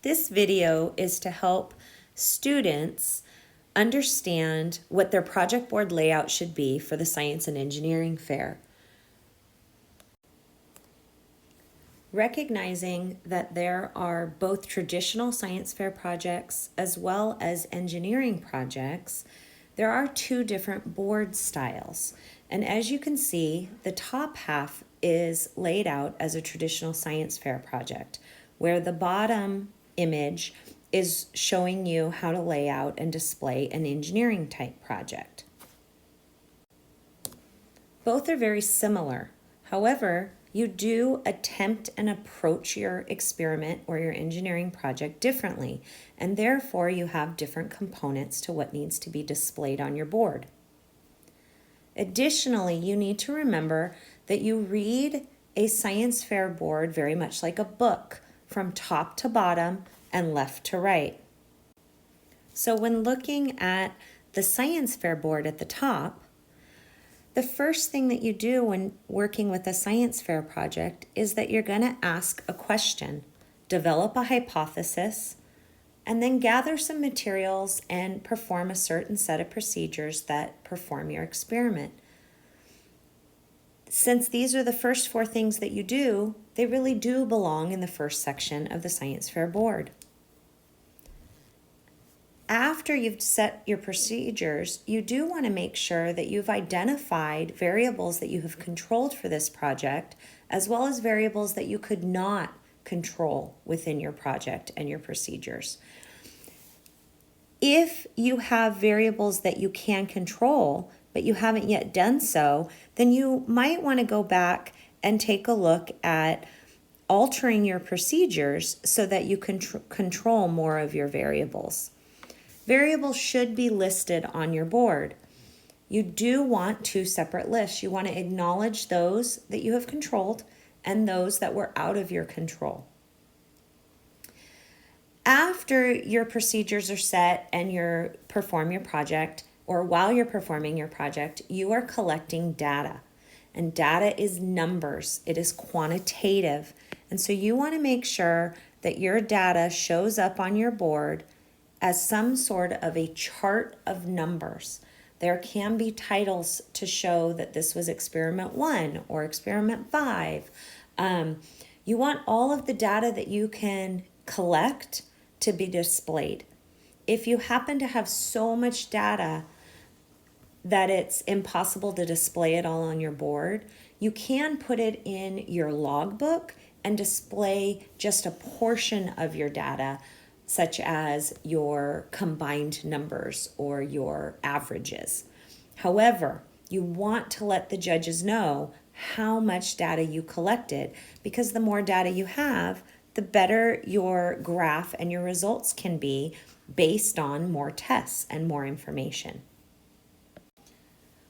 This video is to help students understand what their project board layout should be for the Science and Engineering Fair. Recognizing that there are both traditional science fair projects as well as engineering projects, there are two different board styles. And as you can see, the top half is laid out as a traditional science fair project, where the bottom image is showing you how to lay out and display an engineering type project. Both are very similar. However, you do attempt and approach your experiment or your engineering project differently, and therefore you have different components to what needs to be displayed on your board. Additionally, you need to remember that you read a science fair board very much like a book, from top to bottom and left to right. So when looking at the science fair board at the top, the first thing that you do when working with a science fair project is that you're going to ask a question, develop a hypothesis, and then gather some materials and perform a certain set of procedures that perform your experiment. Since these are the first four things that you do, they really do belong in the first section of the science fair board. After you've set your procedures, you do want to make sure that you've identified variables that you have controlled for this project, as well as variables that you could not control within your project and your procedures. If you have variables that you can control, but you haven't yet done so, then you might want to go back and take a look at altering your procedures so that you can control more of your variables. Variables should be listed on your board. You do want two separate lists. You want to acknowledge those that you have controlled and those that were out of your control. After your procedures are set and you perform your project, or while you're performing your project, you are collecting data. And data is numbers. It is quantitative. And so you want to make sure that your data shows up on your board as some sort of a chart of numbers. There can be titles to show that this was experiment 1 or experiment 5. You want all of the data that you can collect to be displayed. If you happen to have so much data that it's impossible to display it all on your board, you can put it in your logbook and display just a portion of your data, such as your combined numbers or your averages. However, you want to let the judges know how much data you collected, because the more data you have, the better your graph and your results can be based on more tests and more information.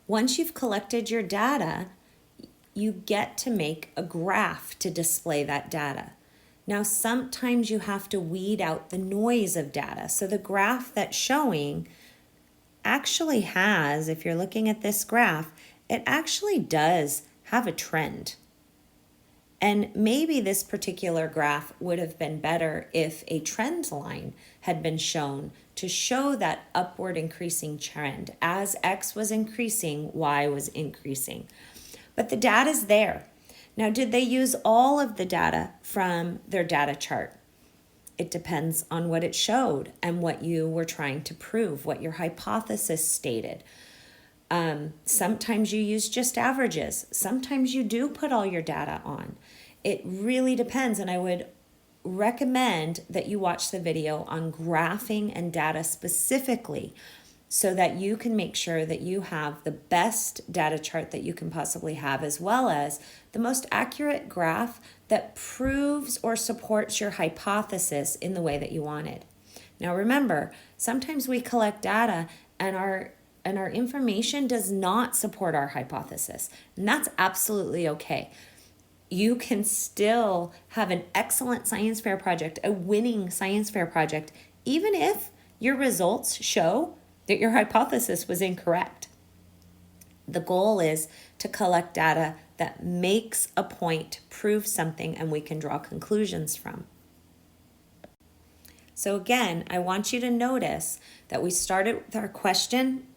Once you've collected your data, you get to make a graph to display that data. Now, sometimes you have to weed out the noise of data. So the graph that's showing actually has, if you're looking at this graph, it actually does have a trend. And maybe this particular graph would have been better if a trend line had been shown to show that upward increasing trend. As X was increasing, Y was increasing. But the data's there. Now, did they use all of the data from their data chart? It depends on what it showed and what you were trying to prove, what your hypothesis stated. Sometimes you use just averages. Sometimes you do put all your data on. It really depends, and I would recommend that you watch the video on graphing and data specifically, so that you can make sure that you have the best data chart that you can possibly have, as well as the most accurate graph that proves or supports your hypothesis in the way that you wanted. Now remember, sometimes we collect data and our information does not support our hypothesis, and that's absolutely okay. You can still have an excellent science fair project, a winning science fair project, even if your results show that your hypothesis was incorrect. The goal is to collect data that makes a point, proves something, and we can draw conclusions from. So again, I want you to notice that we started with our question,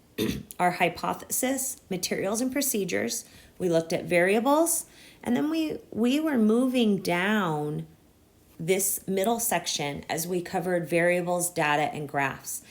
our hypothesis, materials and procedures. We looked at variables, and then we were moving down this middle section as we covered variables, data, and graphs.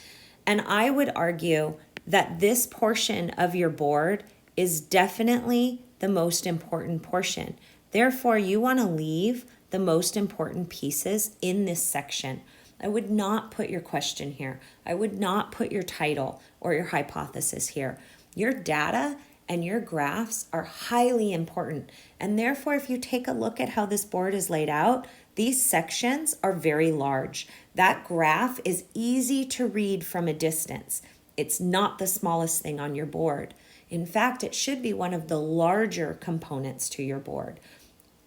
And I would argue that this portion of your board is definitely the most important portion. Therefore, you want to leave the most important pieces in this section. I would not put your question here. I would not put your title or your hypothesis here. Your data and your graphs are highly important. And therefore, if you take a look at how this board is laid out, these sections are very large. That graph is easy to read from a distance. It's not the smallest thing on your board. In fact, it should be one of the larger components to your board.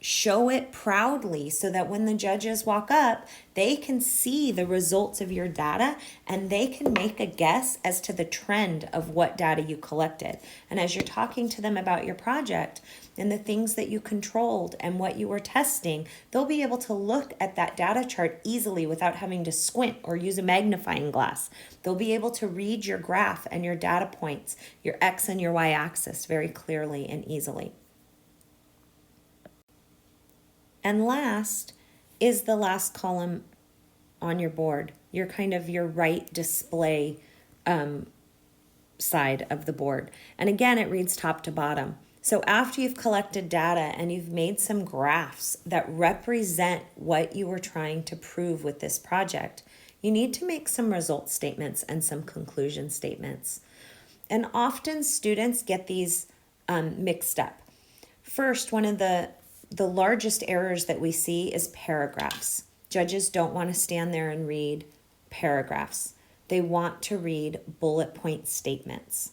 Show it proudly so that when the judges walk up, they can see the results of your data and they can make a guess as to the trend of what data you collected. And as you're talking to them about your project and the things that you controlled and what you were testing, they'll be able to look at that data chart easily without having to squint or use a magnifying glass. They'll be able to read your graph and your data points, your X and your Y axis very clearly and easily. And last is the last column on your board, your right display side of the board. And again, it reads top to bottom. So after you've collected data and you've made some graphs that represent what you were trying to prove with this project, you need to make some result statements and some conclusion statements. And often students get these mixed up. First, one of the largest errors that we see is paragraphs. Judges don't want to stand there and read paragraphs. They want to read bullet point statements.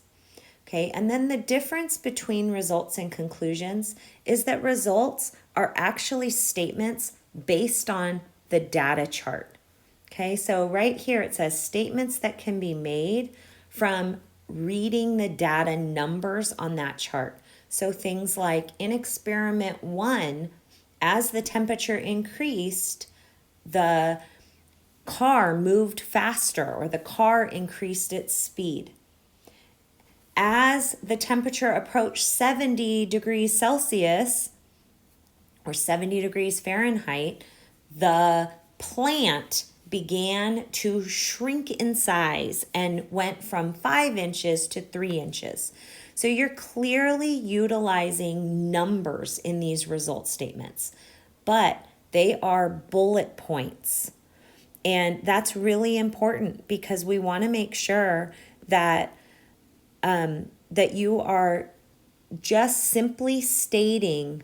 Okay, and then the difference between results and conclusions is that results are actually statements based on the data chart. Okay, so right here it says statements that can be made from reading the data numbers on that chart. So things like in experiment 1, as the temperature increased, the car moved faster or the car increased its speed. As the temperature approached 70 degrees Celsius or 70 degrees Fahrenheit, the plant began to shrink in size and went from 5 inches to 3 inches. So you're clearly utilizing numbers in these result statements, but they are bullet points. And that's really important because we want to make sure that that you are just simply stating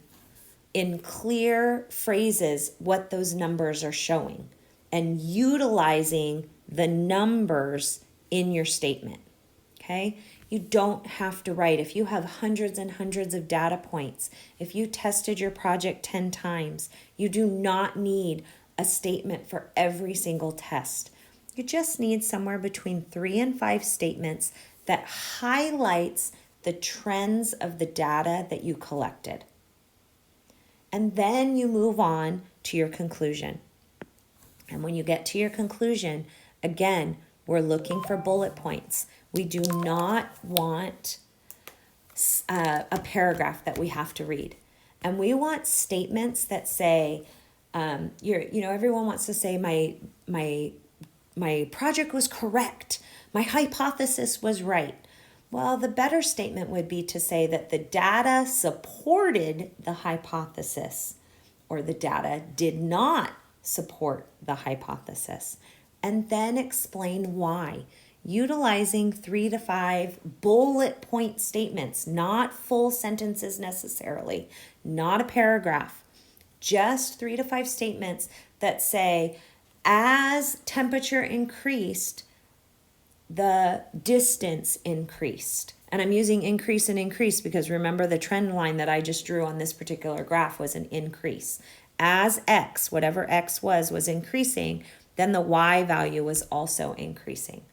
in clear phrases what those numbers are showing and utilizing the numbers in your statement. Okay? You don't have to write. If you have hundreds and hundreds of data points, if you tested your project 10 times, you do not need a statement for every single test. You just need somewhere between 3 and 5 statements that highlights the trends of the data that you collected. And then you move on to your conclusion. And when you get to your conclusion, again, we're looking for bullet points. We do not want a paragraph that we have to read. And we want statements that say, everyone wants to say my project was correct. My hypothesis was right. Well, the better statement would be to say that the data supported the hypothesis or the data did not support the hypothesis. And then explain why. Utilizing 3 to 5 bullet point statements, not full sentences necessarily, not a paragraph, just 3 to 5 statements that say, as temperature increased, the distance increased. And I'm using increase and increase because remember the trend line that I just drew on this particular graph was an increase. As X, whatever X was increasing, then the Y value was also increasing.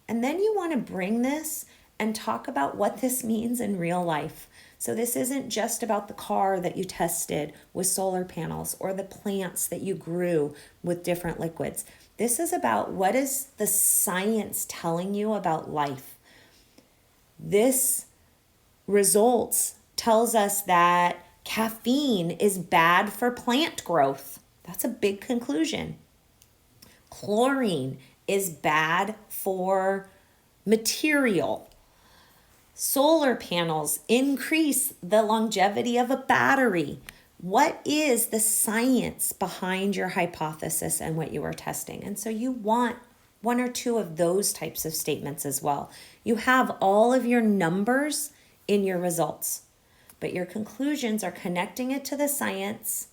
And then you want to bring this and talk about what this means in real life. So this isn't just about the car that you tested with solar panels or the plants that you grew with different liquids. This is about what is the science telling you about life. This results tells us that caffeine is bad for plant growth. That's a big conclusion. Chlorine is bad for material. Solar panels increase the longevity of a battery. What is the science behind your hypothesis and what you are testing? And so you want one or two of those types of statements as well. You have all of your numbers in your results, but your conclusions are connecting it to the science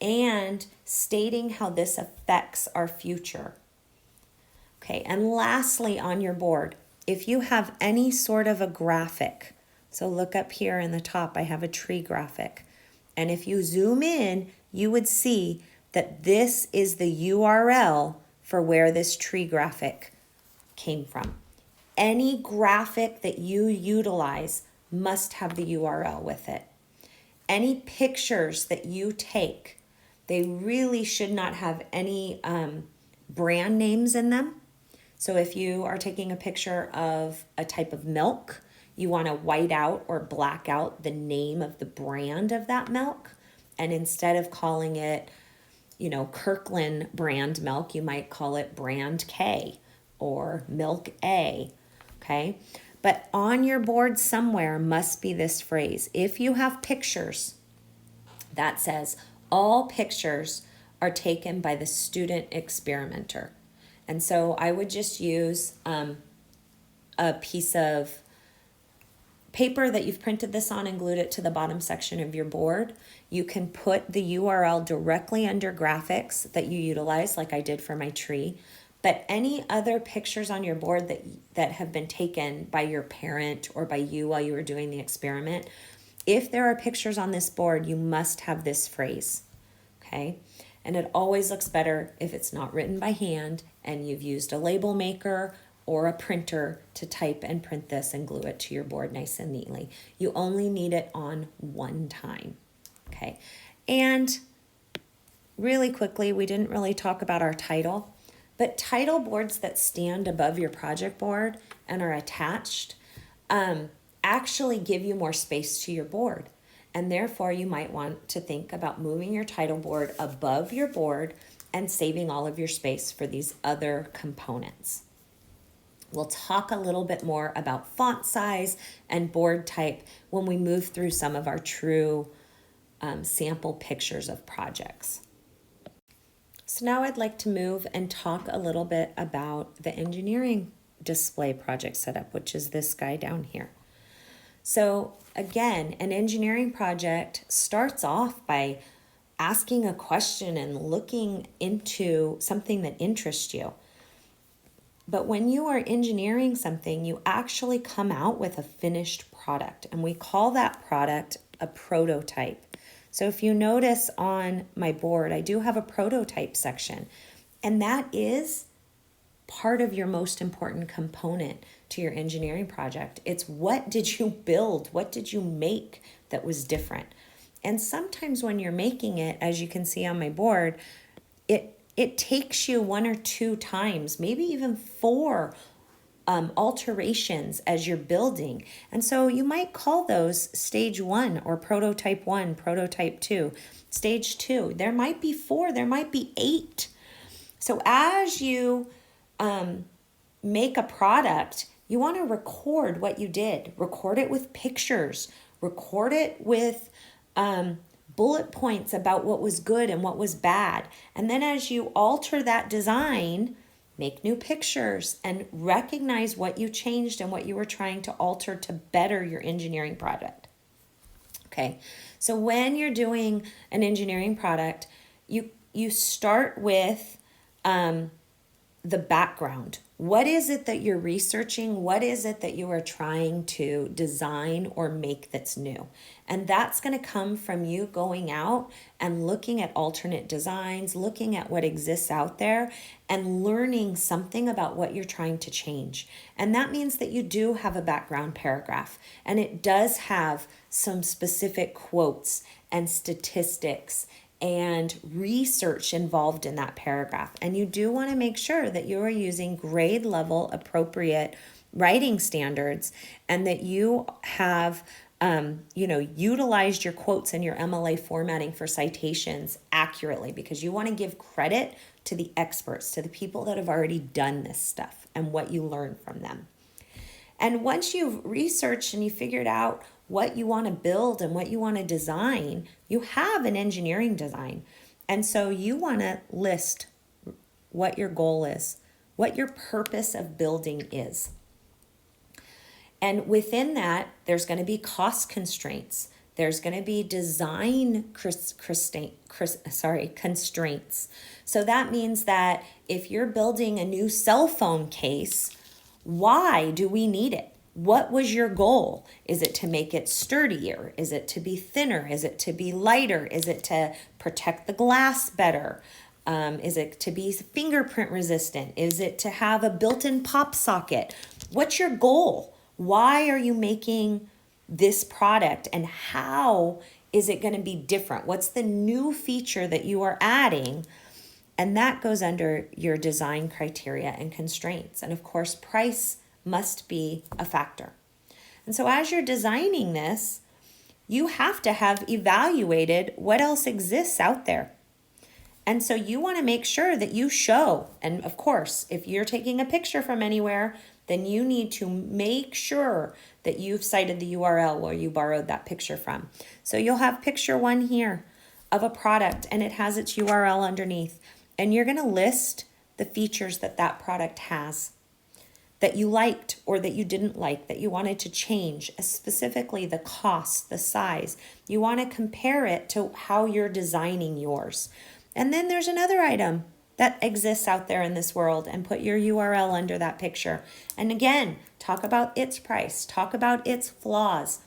and stating how this affects our future. Okay, and lastly on your board, if you have any sort of a graphic, so look up here in the top, I have a tree graphic. And if you zoom in, you would see that this is the URL for where this tree graphic came from. Any graphic that you utilize must have the URL with it. Any pictures that you take, they really should not have any brand names in them. So if you are taking a picture of a type of milk, you want to white out or black out the name of the brand of that milk. And instead of calling it, Kirkland brand milk, you might call it brand K or milk A, okay? But on your board somewhere must be this phrase. If you have pictures, that says all pictures are taken by the student experimenter. And so I would just use a piece of paper that you've printed this on and glued it to the bottom section of your board. You can put the URL directly under graphics that you utilize, like I did for my tree. But any other pictures on your board that have been taken by your parent or by you while you were doing the experiment, if there are pictures on this board, you must have this phrase, okay? And it always looks better if it's not written by hand and you've used a label maker or a printer to type and print this and glue it to your board nice and neatly. You only need it on one time, okay? And really quickly, we didn't really talk about our title, but title boards that stand above your project board and are attached actually give you more space to your board. And therefore, you might want to think about moving your title board above your board and saving all of your space for these other components. We'll talk a little bit more about font size and board type when we move through some of our true sample pictures of projects. So now I'd like to move and talk a little bit about the engineering display project setup, which is this guy down here. So again, an engineering project starts off by asking a question and looking into something that interests you. But when you are engineering something, you actually come out with a finished product, and we call that product a prototype. So if you notice on my board, I do have a prototype section, and that is part of your most important component to your engineering project. It's what did you build? What did you make that was different? And sometimes when you're making it, as you can see on my board, it takes you one or two times, maybe even four alterations as you're building. And so you might call those stage 1 or prototype 1, prototype 2, stage 2. There might be 4, there might be 8. So as you make a product, you want to record what you did. Record it with pictures. Record it with bullet points about what was good and what was bad. And then as you alter that design, make new pictures and recognize what you changed and what you were trying to alter to better your engineering product. Okay, so when you're doing an engineering product, you start with the background. What is it that you're researching? What is it that you are trying to design or make that's new? And that's going to come from you going out and looking at alternate designs, looking at what exists out there, and learning something about what you're trying to change. And that means that you do have a background paragraph, and it does have some specific quotes and statistics and research involved in that paragraph. And you do want to make sure that you are using grade level appropriate writing standards, and that you have utilized your quotes and your MLA formatting for citations accurately, because you want to give credit to the experts, to the people that have already done this stuff and what you learn from them. And once you've researched and you figured out what you want to build and what you want to design, you have an engineering design. And so you want to list what your goal is, what your purpose of building is. And within that, there's going to be cost constraints. There's going to be design constraints. So that means that if you're building a new cell phone case, why do we need it? What was your goal? Is it to make it sturdier? Is it to be thinner? Is it to be lighter? Is it to protect the glass better? Is it to be fingerprint resistant? Is it to have a built-in pop socket? What's your goal? Why are you making this product, and how is it going to be different? What's the new feature that you are adding? And that goes under your design criteria and constraints. And of course, price must be a factor. And so as you're designing this, you have to have evaluated what else exists out there. And so you want to make sure that you show, and of course, if you're taking a picture from anywhere, then you need to make sure that you've cited the URL where you borrowed that picture from. So you'll have picture 1 here of a product, and it has its URL underneath. And you're going to list the features that that product has that you liked or that you didn't like, that you wanted to change, specifically the cost, the size. You want to compare it to how you're designing yours. And then there's another item that exists out there in this world, and put your URL under that picture. And again, talk about its price, talk about its flaws,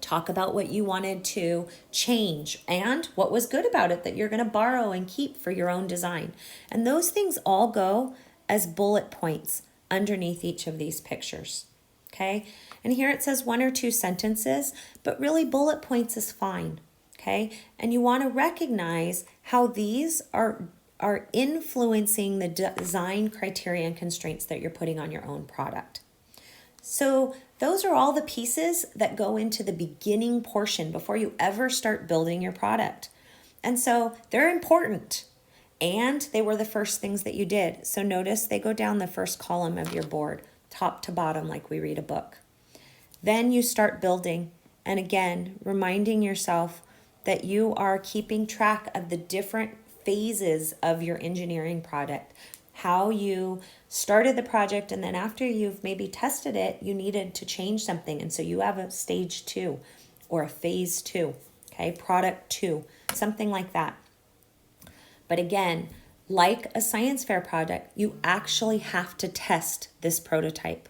talk about what you wanted to change and what was good about it that you're going to borrow and keep for your own design. And those things all go as bullet points underneath each of these pictures. Okay? And here it says 1 or 2 sentences, but really bullet points is fine. Okay? And you want to recognize how these are influencing the design criteria and constraints that you're putting on your own product. So those are all the pieces that go into the beginning portion before you ever start building your product. And so they're important, and they were the first things that you did. So notice they go down the first column of your board, top to bottom, like we read a book. Then you start building, and again, reminding yourself that you are keeping track of the different phases of your engineering product, how you started the project, and then after you've maybe tested it, you needed to change something. And so you have a stage 2 or a phase 2, okay, product 2, something like that. But again, like a science fair project, you actually have to test this prototype.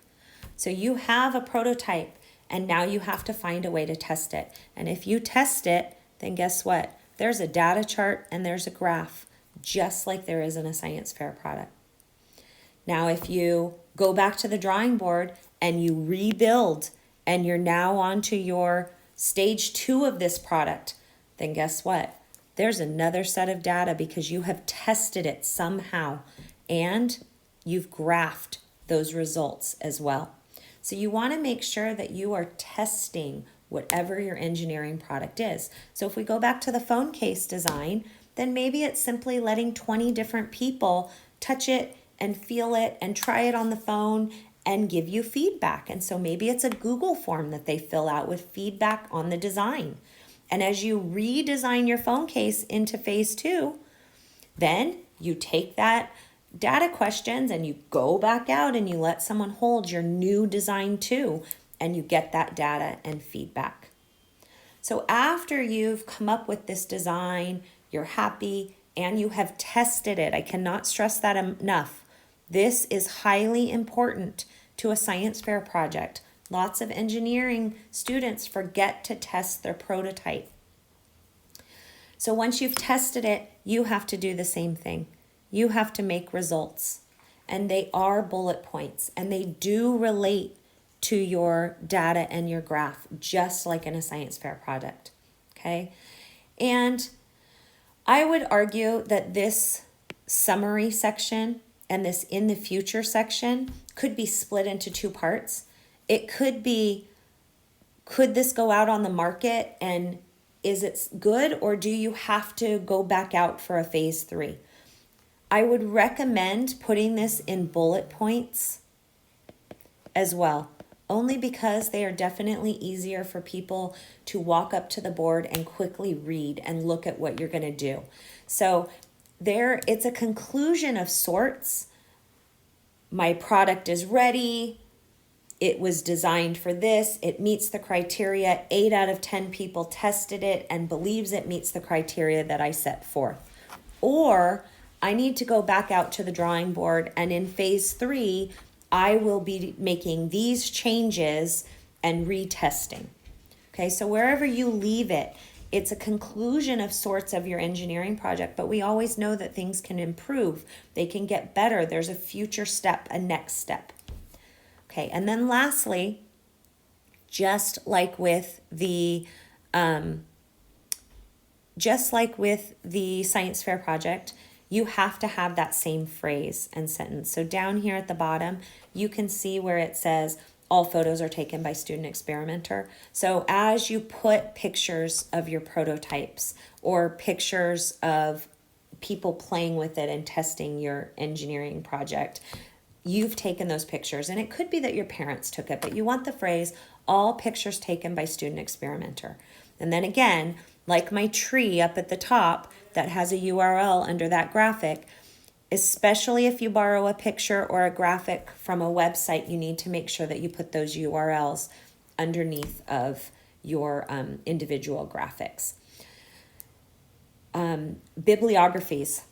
So you have a prototype, and now you have to find a way to test it. And if you test it, then guess what? There's a data chart and there's a graph, just like there is in a science fair product. Now, if you go back to the drawing board and you rebuild, and you're now onto your stage 2 of this product, then guess what? There's another set of data, because you have tested it somehow and you've graphed those results as well. So you want to make sure that you are testing whatever your engineering product is. So if we go back to the phone case design, then maybe it's simply letting 20 different people touch it and feel it and try it on the phone and give you feedback. And so maybe it's a Google form that they fill out with feedback on the design. And as you redesign your phone case into phase 2, then you take that data questions and you go back out and you let someone hold your new design too, and you get that data and feedback. So after you've come up with this design, you're happy, and you have tested it. I cannot stress that enough. This is highly important to a science fair project. Lots of engineering students forget to test their prototype. So once you've tested it, you have to do the same thing. You have to make results, and they are bullet points, and they do relate to your data and your graph, just like in a science fair project, okay? And I would argue that this summary section and this in the future section could be split into two parts. It could be, could this go out on the market, and is it good, or do you have to go back out for a phase 3? I would recommend putting this in bullet points as well, only because they are definitely easier for people to walk up to the board and quickly read and look at what you're going to do. So there, it's a conclusion of sorts. My product is ready. It was designed for this. It meets the criteria. 8 out of 10 people tested it and believes it meets the criteria that I set forth. Or I need to go back out to the drawing board, and in phase 3, I will be making these changes and retesting. Okay, so wherever you leave it, it's a conclusion of sorts of your engineering project, but we always know that things can improve. They can get better. There's a future step, a next step. Okay, and then lastly, just like with the science fair project, you have to have that same phrase and sentence. So down here at the bottom, you can see where it says all photos are taken by student experimenter. So as you put pictures of your prototypes or pictures of people playing with it and testing your engineering project, you've taken those pictures, and it could be that your parents took it, but you want the phrase, all pictures taken by student experimenter. And then again, like my tree up at the top that has a URL under that graphic, especially if you borrow a picture or a graphic from a website, you need to make sure that you put those URLs underneath of your individual graphics. Bibliographies.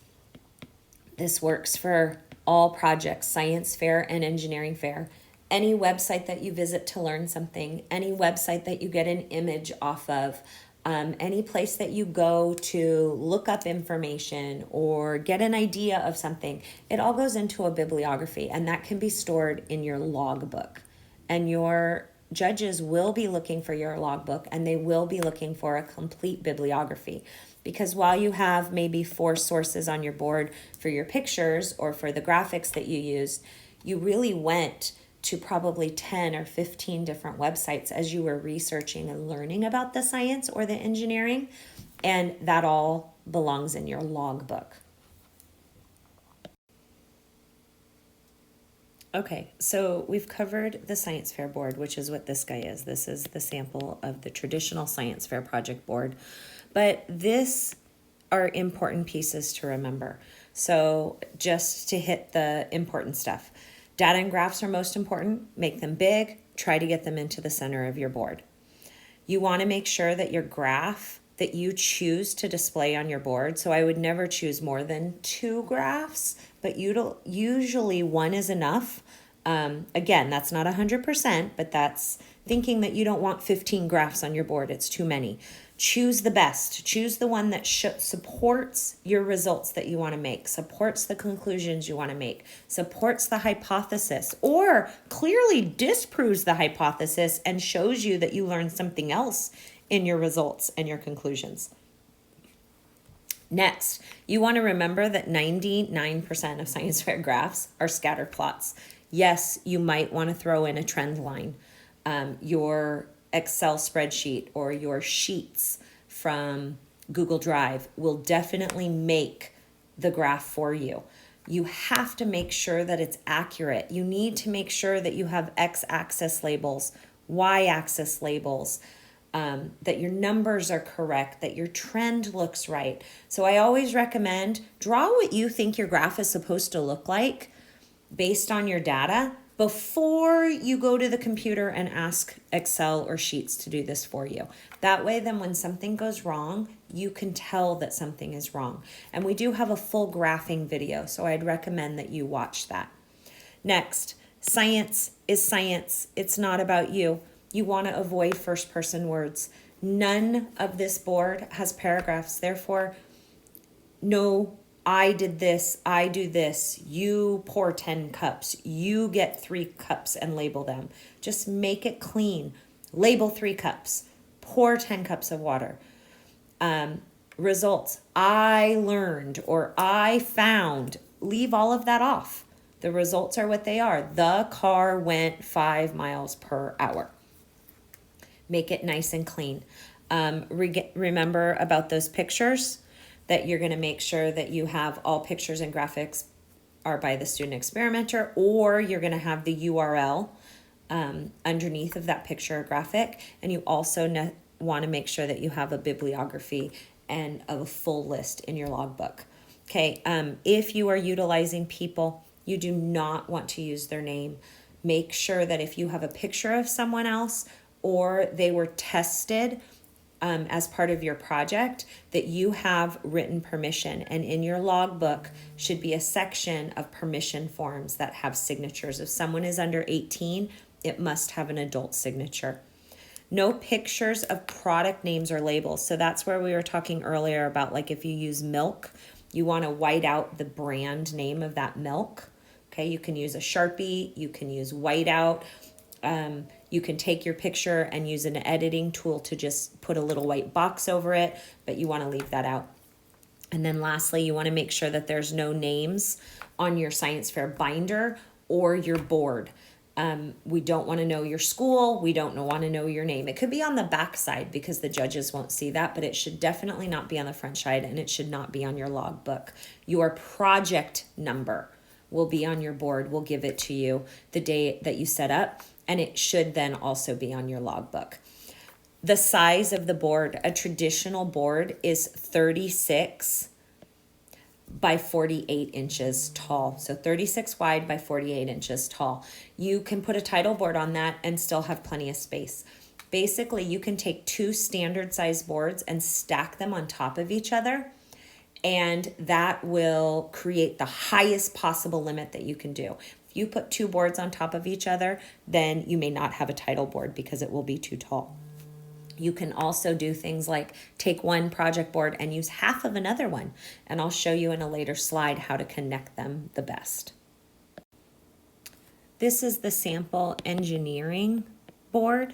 This works for all projects, science fair and engineering fair. Any website that you visit to learn something, any website that you get an image off of, any place that you go to look up information or get an idea of something, it all goes into a bibliography, and that can be stored in your logbook. And your judges will be looking for your logbook, and they will be looking for a complete bibliography. Because while you have maybe 4 sources on your board for your pictures or for the graphics that you used, you really went to probably 10 or 15 different websites as you were researching and learning about the science or the engineering, and that all belongs in your logbook. Okay, so we've covered the science fair board, which is what this guy is. This is the sample of the traditional science fair project board. But this are important pieces to remember. So just to hit the important stuff. Data and graphs are most important. Make them big. Try to get them into the center of your board. You want to make sure that your graph that you choose to display on your board, so I would never choose more than 2 graphs, but usually 1 is enough. Again, that's not 100%, but that's thinking that you don't want 15 graphs on your board. It's too many. Choose the best. Choose the one that supports your results that you want to make, supports the conclusions you want to make, supports the hypothesis, or clearly disproves the hypothesis and shows you that you learned something else in your results and your conclusions. Next, you want to remember that 99% of science fair graphs are scatter plots. Yes, you might want to throw in a trend line. Your Excel spreadsheet or your sheets from Google Drive will definitely make the graph for you. You have to make sure that it's accurate. You need to make sure that you have x-axis labels, y-axis labels, that your numbers are correct, that your trend looks right. So I always recommend draw what you think your graph is supposed to look like based on your data before you go to the computer and ask Excel or Sheets to do this for you. That way, then when something goes wrong, you can tell that something is wrong. And we do have a full graphing video, so I'd recommend that you watch that. Next, science is science. It's not about you. You want to avoid first person words. None of this board has paragraphs. Therefore, no, I did this, I do this, you pour 10 cups, you get 3 cups and label them. Just make it clean. Label 3 cups, pour 10 cups of water. Results, I learned or I found. Leave all of that off. The results are what they are. The car went 5 miles per hour. Make it nice and clean. Remember about those pictures, that you're going to make sure that you have all pictures and graphics are by the student experimenter, or you're going to have the URL underneath of that picture or graphic. And you also want to make sure that you have a bibliography and a full list in your logbook. Okay, if you are utilizing people, you do not want to use their name. Make sure that if you have a picture of someone else or they were tested as part of your project, that you have written permission. And in your logbook should be a section of permission forms that have signatures. If someone is under 18, it must have an adult signature. No pictures of product names or labels. So that's where we were talking earlier about, like, if you use milk, you want to white out the brand name of that milk. Okay, you can use a Sharpie, you can use whiteout. You can take your picture and use an editing tool to just put a little white box over it, but you want to leave that out. And then lastly, you want to make sure that there's no names on your science fair binder or your board. We don't want to know your school. We don't want to know your name. It could be on the back side because the judges won't see that, but it should definitely not be on the front side, and it should not be on your logbook. Your project number will be on your board. We'll give it to you the day that you set up, and it should then also be on your logbook. The size of the board, a traditional board is 36 by 48 inches tall. So 36 wide by 48 inches tall. You can put a title board on that and still have plenty of space. Basically, you can take 2 standard size boards and stack them on top of each other, and that will create the highest possible limit that you can do. If you put 2 boards on top of each other, then you may not have a title board because it will be too tall. You can also do things like take one project board and use half of another one. And I'll show you in a later slide how to connect them the best. This is the sample engineering board.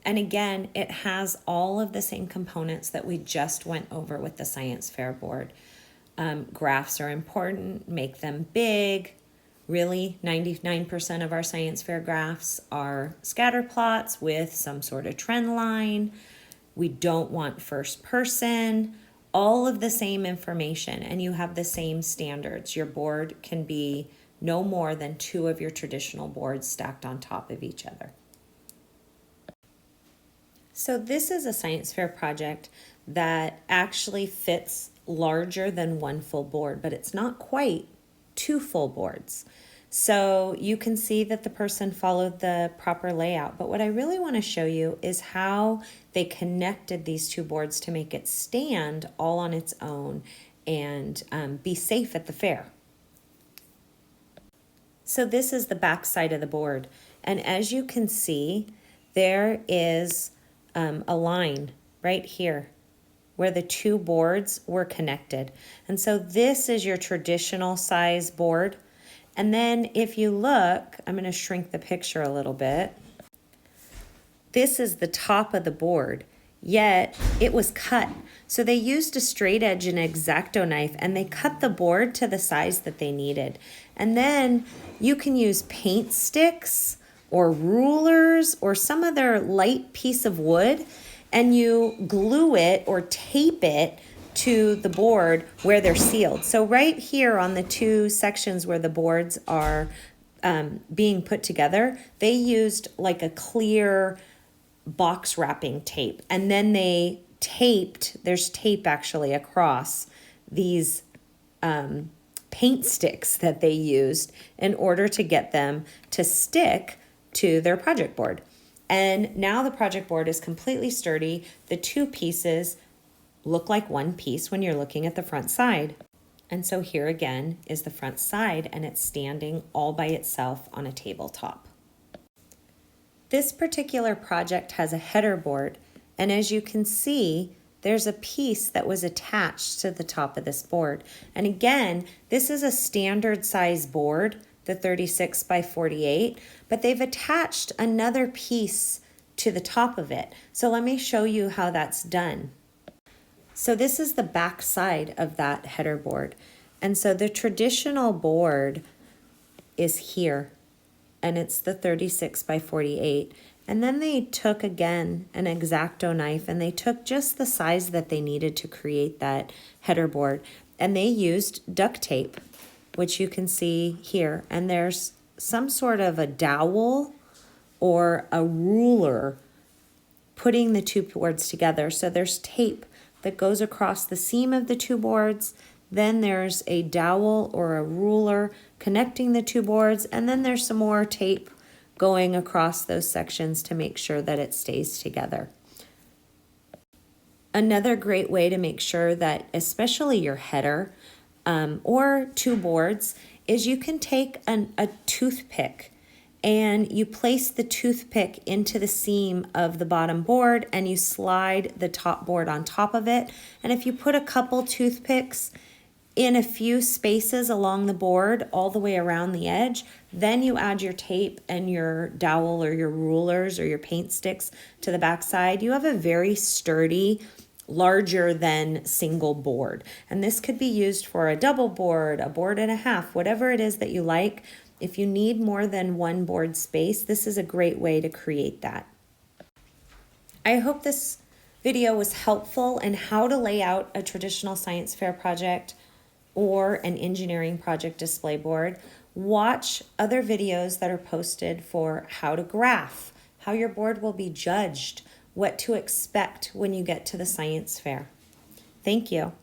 And again, it has all of the same components that we just went over with the science fair board. Graphs are important, make them big. Really, 99% of our science fair graphs are scatter plots with some sort of trend line. We don't want first person, all of the same information, and you have the same standards. Your board can be no more than 2 of your traditional boards stacked on top of each other. So this is a science fair project that actually fits larger than 1 full board, but it's not quite 2 full boards. So you can see that the person followed the proper layout. But what I really want to show you is how they connected these 2 boards to make it stand all on its own and be safe at the fair. So this is the back side of the board. And as you can see, there is a line right here where the 2 boards were connected. And so this is your traditional size board. And then if you look, I'm going to shrink the picture a little bit. This is the top of the board, yet it was cut. So they used a straight edge and X-Acto knife, and they cut the board to the size that they needed. And then you can use paint sticks or rulers or some other light piece of wood, and you glue it or tape it to the board where they're sealed. So right here on the 2 sections where the boards are being put together, they used like a clear box wrapping tape, and then they taped, there's tape actually across these paint sticks that they used in order to get them to stick to their project board. And now the project board is completely sturdy. The 2 pieces look like one piece when you're looking at the front side. And so here again is the front side, and it's standing all by itself on a tabletop. This particular project has a header board, and as you can see, there's a piece that was attached to the top of this board. And again, this is a standard size board, the 36 by 48, but they've attached another piece to the top of it. So let me show you how that's done. So this is the back side of that header board. And so the traditional board is here, and it's the 36 by 48. And then they took again an X-Acto knife, and they took just the size that they needed to create that header board. And they used duct tape, which you can see here. And there's some sort of a dowel or a ruler putting the two boards together. So there's tape that goes across the seam of the two boards. Then there's a dowel or a ruler connecting the two boards. And then there's some more tape going across those sections to make sure that it stays together. Another great way to make sure that, especially your header or two boards, is you can take a toothpick and you place the toothpick into the seam of the bottom board and you slide the top board on top of it. And if you put a couple toothpicks in a few spaces along the board all the way around the edge, then you add your tape and your dowel or your rulers or your paint sticks to the back side. You have a very sturdy, larger than single board. And this could be used for a double board, a board and a half, whatever it is that you like. If you need more than one board space, this is a great way to create that. I hope this video was helpful in how to lay out a traditional science fair project or an engineering project display board. Watch other videos that are posted for how to graph, how your board will be judged, what to expect when you get to the science fair. Thank you.